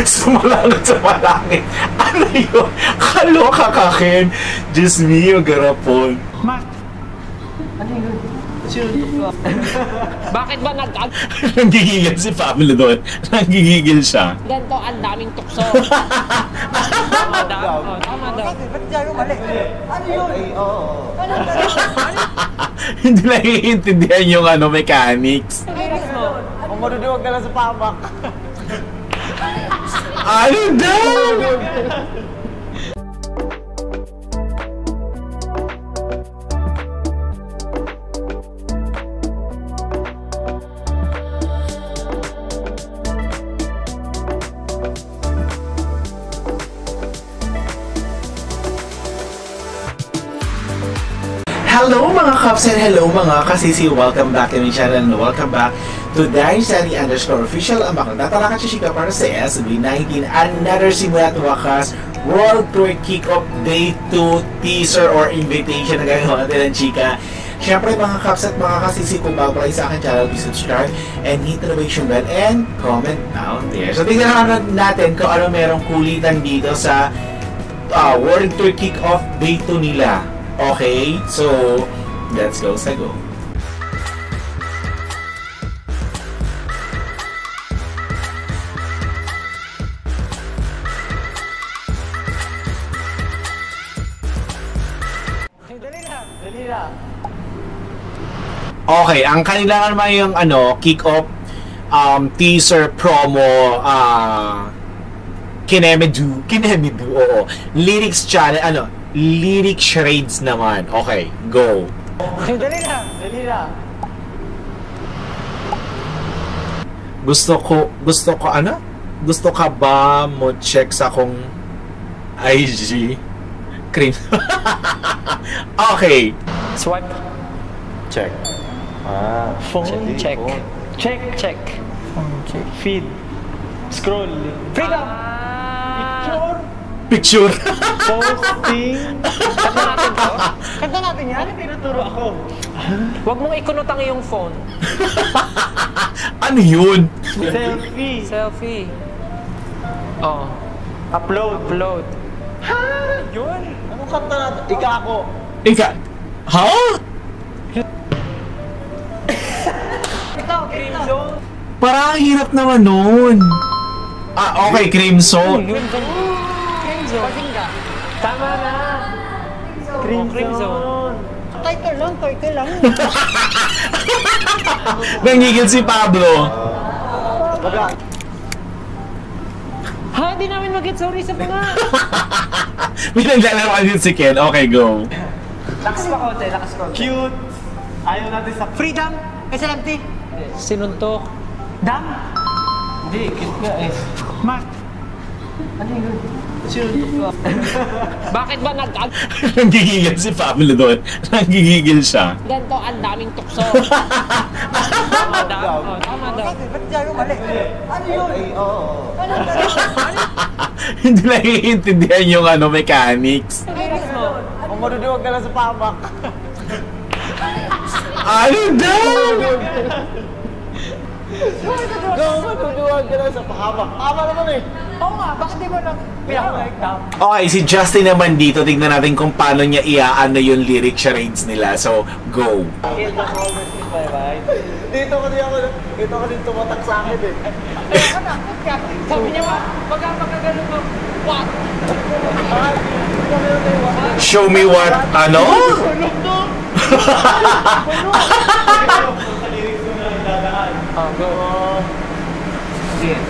Sumalangit sa malangit. Ano yun? Kaloka ka, Ken. Diyos mio, garapon. Mark! Ano yun? Bakit ba Nanggigigil si Pablo doon. Nanggigigil siya. ganito ang daming tukso? Tama daw. Tama daw. Ba't siya yung mali? Ano yun? Hindi lang iintindihan yung mechanics. Kung maduduwag ka lang sa pamak. Ano daw? Hello mga Kaps and hello mga kasisi! Welcome back to my channel and welcome back to Daisari_official. Ang bakang tatalakan si Chika para sa SB19. Another simula at wakas World Tour Kick-Off Day 2 teaser or invitation na gagawin natin ng Chika. Siyempre mga Kaps at mga kasisi, kung bago sa akin channel, please subscribe and hit the notification bell and comment down there. So tingnan natin kung ano merong kulitan dito sa World Tour Kick-Off Day 2 nila. Okay, so let's go sa go. Dali na. Okay, ang kanilang naman yung kick-off teaser promo Kinemedu, oo. Lyrics channel, lyric charades naman. Okay, go. Dali na. Gusto ka ba mo check sa akong IG? Cream. Okay. Swipe. Check. Phone check. Check. Feed. Scroll. Freedom. Picture. Posting. Kanta natin to. Kanta natin yan? Tinuturo ako. Huwag mong ikunot ang iyong phone. Ano yun? Selfie. Oh. Upload. Ha? Yun. Anong kanta natin? Ika ako. Ha? Ito. Cream zone. Parang ang hirap naman nun. Okay, Crimson. Yun. Pasinga. Tama na. Cream zone. Title lang. Nangigil si Pablo. Ha? Di namin mag-get sorry sa mga. Pinaglalaro din si Ken. Okay, go. Lakas pa konti. Cute. Ayaw natin sa freedom. Kasi lang ti. Sinuntok. Dam. Hindi, cute nga eh. Mark. Ano yun? Bakit ba Nangigigil si Pablo doon. Nangigigil siya. ganito ang daming tukso? Tama daw. Tama daw. Ba't siya yung mali? Ano yun? Hindi lang iintindihan yung mechanics. Kung maduduwag ka lang sa pamak. Ano daw? Kung maduduwag ka lang sa pamak. Tama naman eh. Oo nga, bakit di mo lang pinaka-exam? Okay, si Justin naman dito. Tignan natin kung paano niya iaano yung lyric charades nila. So, go. Dito ko din tumatak sa akin eh. Sabi niya ba, pagkakagano mo, what? Show me what,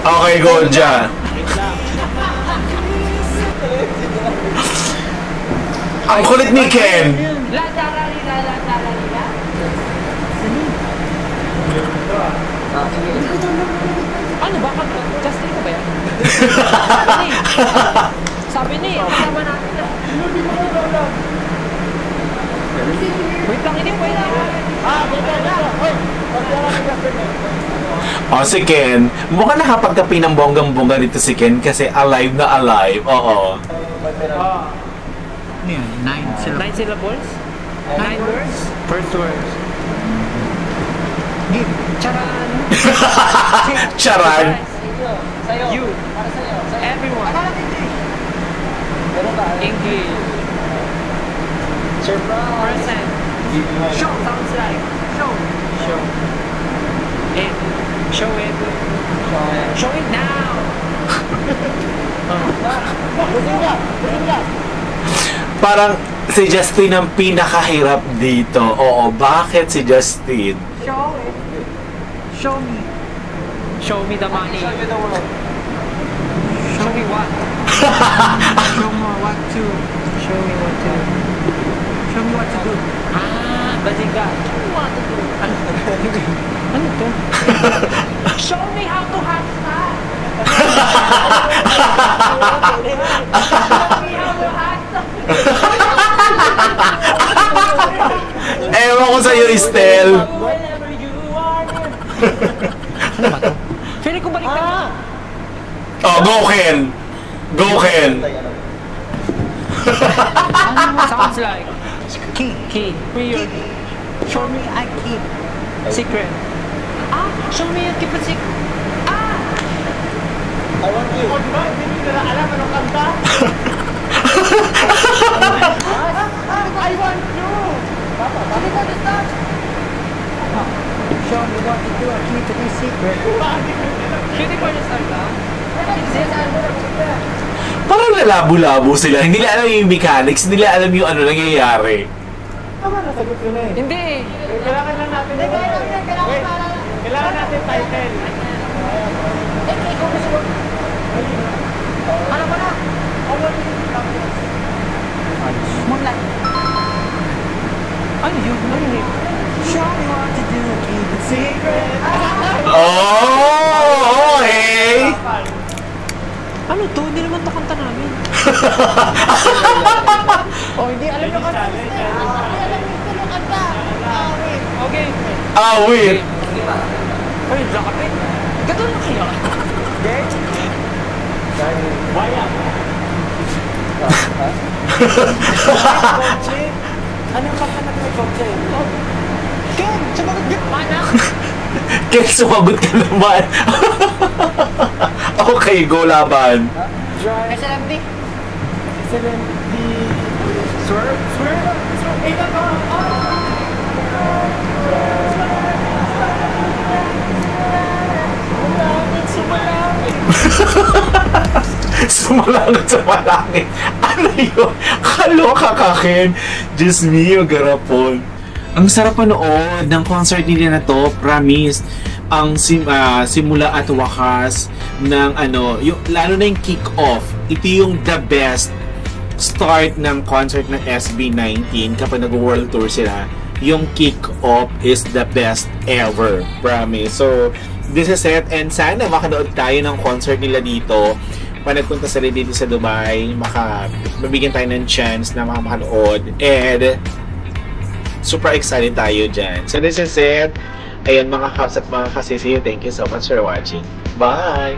Okay, go dyan. Ang kulit ni Ken. La taralila. Ano ba? Justin ka ba yan? Sabi ni, kasama natin na. Wait lang, hindi pwede. Si Ken. Mukhang nakapagkapi ng bonggang-bongga dito si Ken kasi alive na alive. Oo. Ano yun? 9 syllables? 9 syllables? 9 words? First words. Give. Charan. Charan. Sa'yo. You. Para sa'yo. Everyone. Ganun ba? English. Surprise. Present. Show sounds like. Show. Show. And show it. Show it now. Gising ka! Gising ka! Parang si Justin ang pinakahirap dito. Oo, bakit si Justin? Show it. Show me. Show me the money. Show you the world. Show me what? Show me what to. Show me what to. Show me what to do. Ah, basiga. Show me what to do. Ano to? Show me how to have fun. Show me how to have fun. Ewan ko sa'yo, Estel. Whenever you are. Ano ba to? Feeling ko baliktad na. Oh, go Ken. Go Ken. Sounds like key. Key. Weird. Show me a key. Secret. Ah, show me a key for secret. Ah! I want you. Diba? Hindi nyo nila alam anong kanta? I want you! Hindi ko understand. Show me what to do a key to be secret. Hindi ko understand ba? Parang lalabo-labo sila. Hindi nila alam yung mechanics. Hindi nila alam yung ano nangyayari. Tama, nasagot ko na eh. Hindi. Kailangan na natin. Wait, kailangan natin title. Ano ba na? Moonlight. Ano yun? Ano yun? Show me what to do a key to secret. Oh, okay. Ano to? Hindi naman to kanta namin. Oh, hindi alam nyo kanta. Okay. Awit. Ay, lakapin. Gato lang kaya. Waya. Anong kanta na may kotse? Ken, sumagot ka. Mana? Ken, sumagot ka naman. Okay, go laban. Drive. SLMD. SLMD. Swerve. Swerve. Eh, nako. Sumalangot sa malangit. Ano yun? Kaloka ka, Ken. Diyos mio, garapon. Ang sarap panood ng concert nila na to, promise. Ang simula at wakas ng ano, yung, lalo na yung kick-off. Ito yung the best start ng concert ng SB19 kapag nag-world tour sila. Yung kick-off is the best ever, promise. So, this is it. And sana makanood tayo ng concert nila dito. Pag nagpunta sila dito sa Dubai, mabigyan tayo ng chance na makanood. And super excited tayo dyan. So this is it. Ayan mga kaps at mga kasisi, thank you so much for watching. Bye!